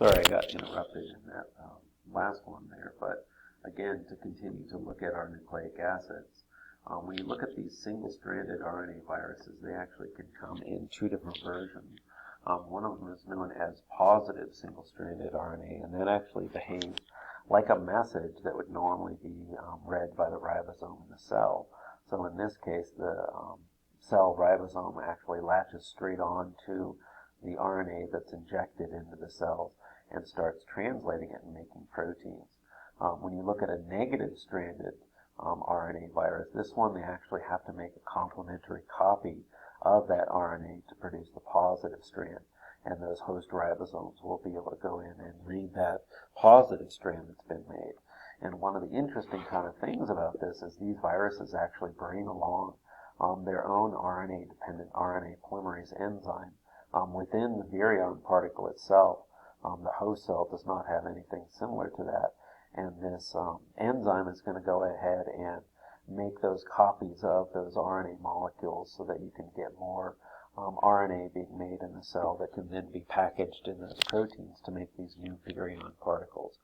Sorry, I got interrupted in that last one there, but again, to continue to look at our nucleic acids, when you look at these single-stranded RNA viruses, they actually can come in two different versions. One of them is known as positive single-stranded RNA, and that actually behaves like a message that would normally be read by the ribosome in the cell. So in this case, the cell ribosome actually latches straight on to the RNA that's injected into the cells and starts translating it and making proteins. When you look at a negative-stranded RNA virus, this one they actually have to make a complementary copy of that RNA to produce the positive strand, and those host ribosomes will be able to go in and read that positive strand that's been made. And one of the interesting kind of things about this is these viruses actually bring along their own RNA-dependent RNA polymerase enzyme within the virion particle itself. The host cell does not have anything similar to that, and this enzyme is going to go ahead and make those copies of those RNA molecules so that you can get more RNA being made in the cell that can then be packaged in those proteins to make these new virion particles.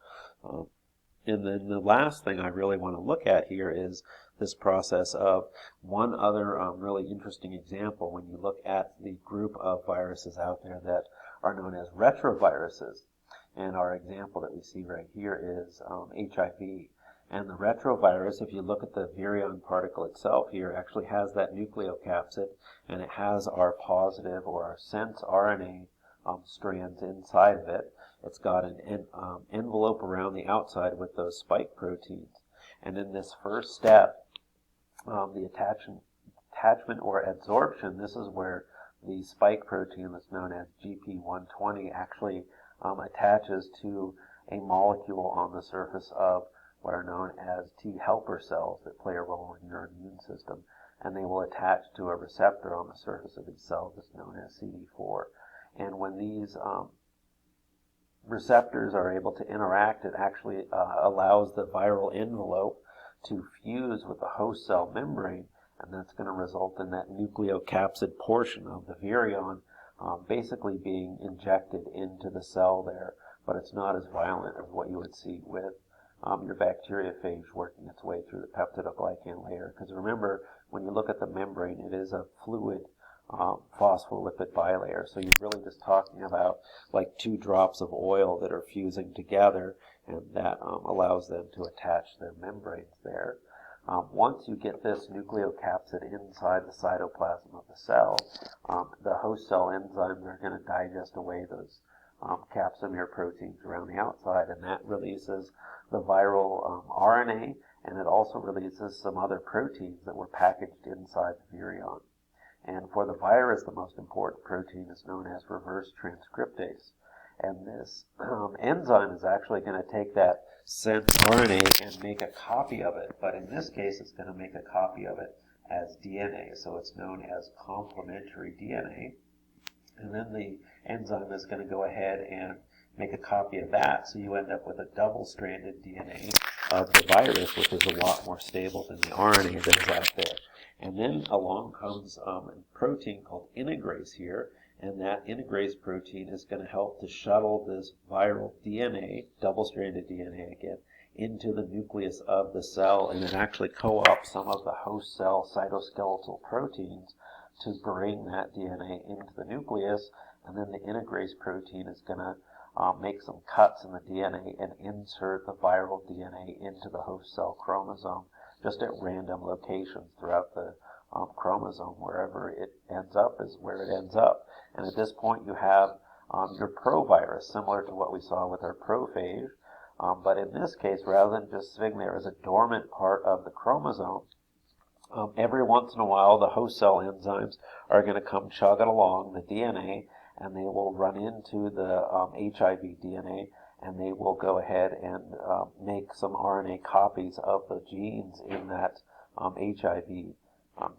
And then the last thing I really want to look at here is this process of one other really interesting example when you look at the group of viruses out there that are known as retroviruses. And our example that we see right here is HIV. And the retrovirus, if you look at the virion particle itself here, actually has that nucleocapsid, and it has our positive or our sense RNA strands inside of it. It's got an envelope around the outside with those spike proteins. And in this first step, the attachment or adsorption, this is where the spike protein that's known as GP120 actually attaches to a molecule on the surface of what are known as T helper cells that play a role in your immune system, and they will attach to a receptor on the surface of these cells that's known as CD4. And when these receptors are able to interact, it actually allows the viral envelope to fuse with the host cell membrane, and that's going to result in that nucleocapsid portion of the virion basically being injected into the cell there, but it's not as violent as what you would see with your bacteriophage working its way through the peptidoglycan layer. Because remember, when you look at the membrane, it is a fluid phospholipid bilayer, so you're really just talking about like 2 drops of oil that are fusing together, and that allows them to attach their membranes there. Once you get this nucleocapsid inside the cytoplasm of the cell, the host cell enzymes are going to digest away those capsomer proteins around the outside, and that releases the viral RNA, and it also releases some other proteins that were packaged inside the virion. And for the virus, the most important protein is known as reverse transcriptase. And this enzyme is actually going to take that sense RNA and make a copy of it. But in this case, it's going to make a copy of it as DNA. So it's known as complementary DNA. And then the enzyme is going to go ahead and make a copy of that. So you end up with a double-stranded DNA of the virus, which is a lot more stable than the RNA that is out there. And then along comes a protein called integrase here, and that integrase protein is going to help to shuttle this viral DNA, double-stranded DNA again, into the nucleus of the cell, and it actually co-opts some of the host cell cytoskeletal proteins to bring that DNA into the nucleus, and then the integrase protein is going to make some cuts in the DNA and insert the viral DNA into the host cell chromosome, just at random locations throughout the chromosome. Wherever it ends up is where it ends up. And at this point you have your provirus, similar to what we saw with our prophage. But in this case, rather than just sitting there as a dormant part of the chromosome, every once in a while the host cell enzymes are going to come chugging along the DNA, and they will run into the HIV DNA, and they will go ahead and make some RNA copies of the genes in that HIV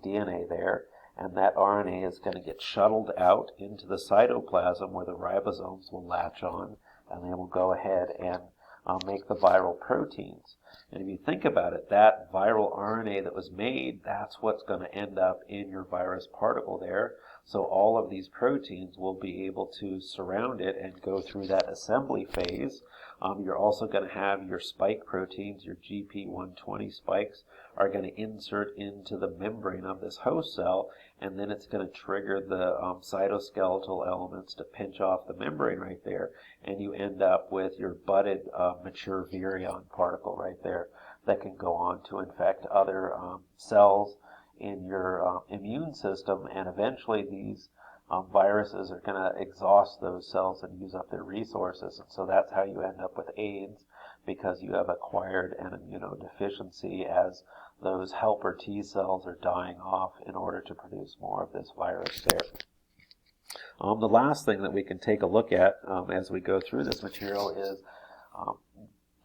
DNA there, and that RNA is going to get shuttled out into the cytoplasm where the ribosomes will latch on, and they will go ahead and make the viral proteins. And if you think about it, that viral RNA that was made, that's what's going to end up in your virus particle there. So all of these proteins will be able to surround it and go through that assembly phase. You're also going to have your spike proteins, your GP120 spikes, are going to insert into the membrane of this host cell, and then it's going to trigger the cytoskeletal elements to pinch off the membrane right there, and you end up with your budded mature virion particle right there that can go on to infect other cells in your immune system, and eventually these viruses are going to exhaust those cells and use up their resources, and so that's how you end up with AIDS, because you have acquired an immunodeficiency as those helper T cells are dying off in order to produce more of this virus there. The last thing that we can take a look at as we go through this material is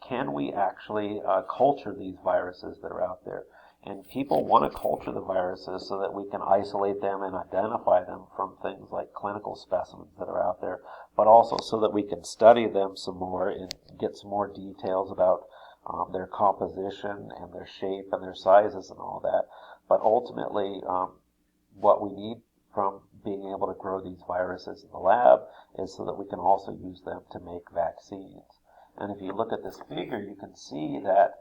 can we actually culture these viruses that are out there? And people want to culture the viruses so that we can isolate them and identify them from things like clinical specimens that are out there, but also so that we can study them some more and get some more details about their composition and their shape and their sizes and all that. But ultimately, what we need from being able to grow these viruses in the lab is so that we can also use them to make vaccines. And if you look at this figure, you can see that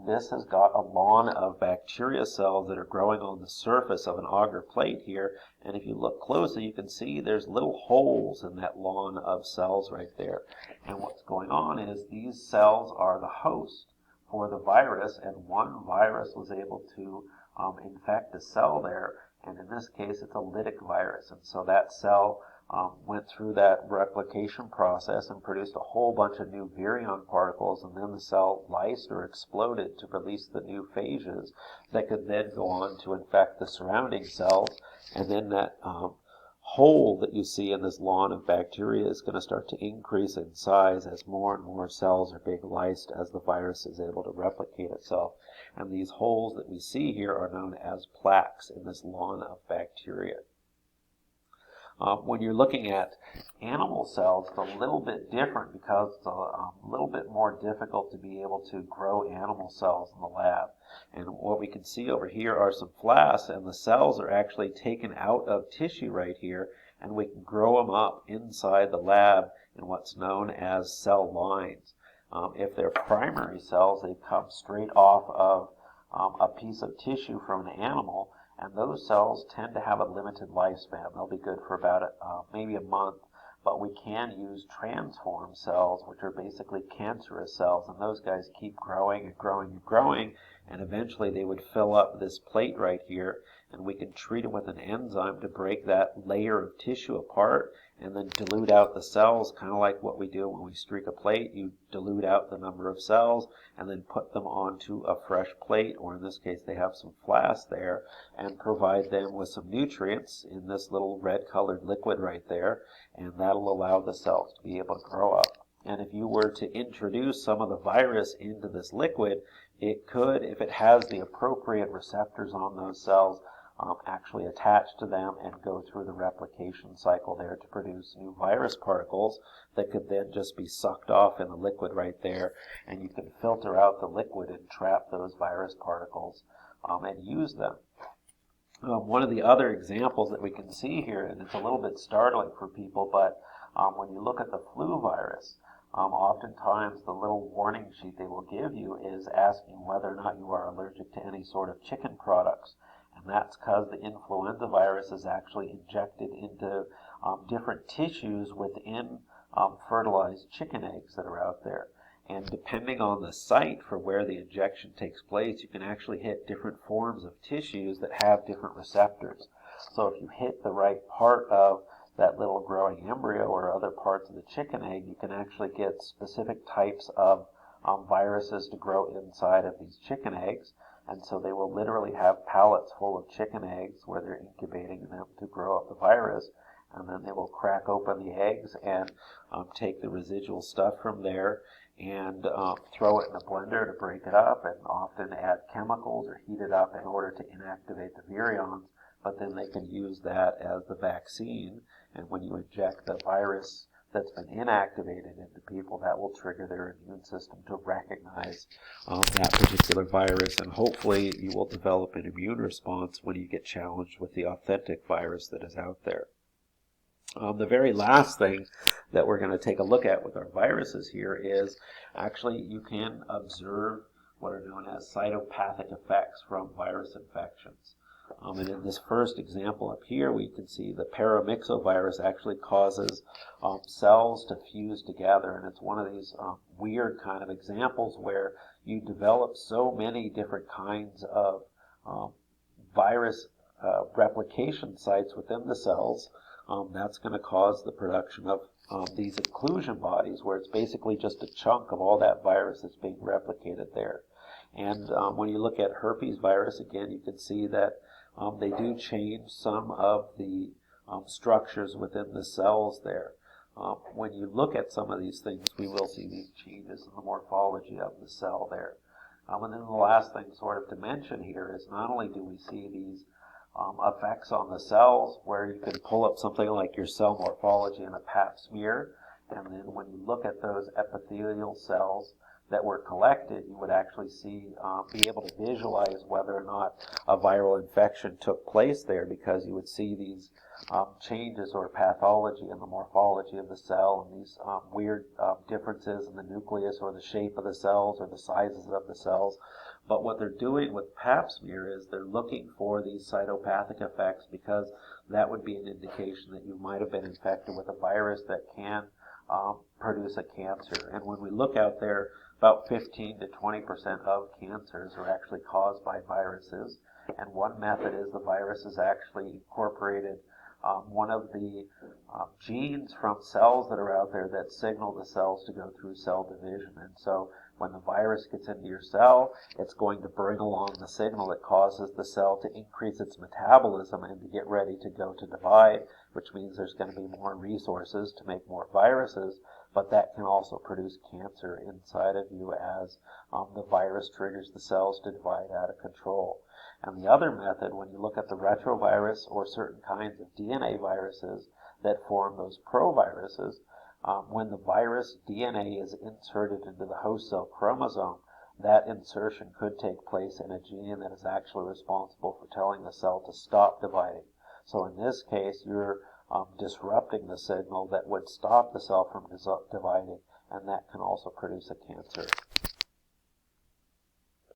this has got a lawn of bacteria cells that are growing on the surface of an agar plate here. And if you look closely, you can see there's little holes in that lawn of cells right there. And what's going on is these cells are the host for the virus, and one virus was able to infect a cell there. And in this case, it's a lytic virus. And so that cell went through that replication process and produced a whole bunch of new virion particles, and then the cell lysed or exploded to release the new phages that could then go on to infect the surrounding cells. And then that hole that you see in this lawn of bacteria is going to start to increase in size as more and more cells are being lysed as the virus is able to replicate itself. And these holes that we see here are known as plaques in this lawn of bacteria. When you're looking at animal cells, it's a little bit different because it's a little bit more difficult to be able to grow animal cells in the lab. And what we can see over here are some flasks, and the cells are actually taken out of tissue right here, and we can grow them up inside the lab in what's known as cell lines. If they're primary cells, they come straight off of a piece of tissue from an animal, and those cells tend to have a limited lifespan. They'll be good for about maybe a month, but we can use transform cells, which are basically cancerous cells, and those guys keep growing and growing and growing, and eventually they would fill up this plate right here, and we can treat it with an enzyme to break that layer of tissue apart and then dilute out the cells, kind of like what we do when we streak a plate. You dilute out the number of cells and then put them onto a fresh plate, or in this case they have some flasks there, and provide them with some nutrients in this little red colored liquid right there, and that'll allow the cells to be able to grow up. And if you were to introduce some of the virus into this liquid, it could, if it has the appropriate receptors on those cells, actually attach to them and go through the replication cycle there to produce new virus particles that could then just be sucked off in the liquid right there, and you can filter out the liquid and trap those virus particles and use them. One of the other examples that we can see here, and it's a little bit startling for people, but when you look at the flu virus, oftentimes the little warning sheet they will give you is asking whether or not you are allergic to any sort of chicken products. And that's because the influenza virus is actually injected into different tissues within fertilized chicken eggs that are out there. And depending on the site for where the injection takes place, you can actually hit different forms of tissues that have different receptors. So if you hit the right part of that little growing embryo or other parts of the chicken egg, you can actually get specific types of viruses to grow inside of these chicken eggs. And so they will literally have pallets full of chicken eggs where they're incubating them to grow up the virus. And then they will crack open the eggs and take the residual stuff from there and throw it in a blender to break it up, and often add chemicals or heat it up in order to inactivate the virions. But then they can use that as the vaccine. And when you inject the virus that's been inactivated into people, that will trigger their immune system to recognize that particular virus, and hopefully you will develop an immune response when you get challenged with the authentic virus that is out there. The very last thing that we're going to take a look at with our viruses here is actually you can observe what are known as cytopathic effects from virus infections. And in this first example up here, we can see the paramyxovirus actually causes cells to fuse together. And it's one of these weird kind of examples where you develop so many different kinds of virus replication sites within the cells. That's going to cause the production of these inclusion bodies, where it's basically just a chunk of all that virus that's being replicated there. And when you look at herpes virus, again, you can see that they do change some of the structures within the cells there. When you look at some of these things, we will see these changes in the morphology of the cell there. And then the last thing sort of to mention here is not only do we see these effects on the cells, where you can pull up something like your cell morphology in a pap smear, and then when you look at those epithelial cells that were collected, you would actually see, be able to visualize whether or not a viral infection took place there, because you would see these changes or pathology in the morphology of the cell, and these weird differences in the nucleus or the shape of the cells or the sizes of the cells. But what they're doing with pap smear is they're looking for these cytopathic effects, because that would be an indication that you might have been infected with a virus that can produce a cancer. And when we look out there, about 15 to 20% of cancers are actually caused by viruses. And one method is the virus has actually incorporated one of the genes from cells that are out there that signal the cells to go through cell division. And so when the virus gets into your cell, it's going to bring along the signal that causes the cell to increase its metabolism and to get ready to go to divide, which means there's going to be more resources to make more viruses, but that can also produce cancer inside of you as the virus triggers the cells to divide out of control. And the other method, when you look at the retrovirus or certain kinds of DNA viruses that form those proviruses, when the virus DNA is inserted into the host cell chromosome, that insertion could take place in a gene that is actually responsible for telling the cell to stop dividing. So in this case, you're disrupting the signal that would stop the cell from dividing, and that can also produce a cancer.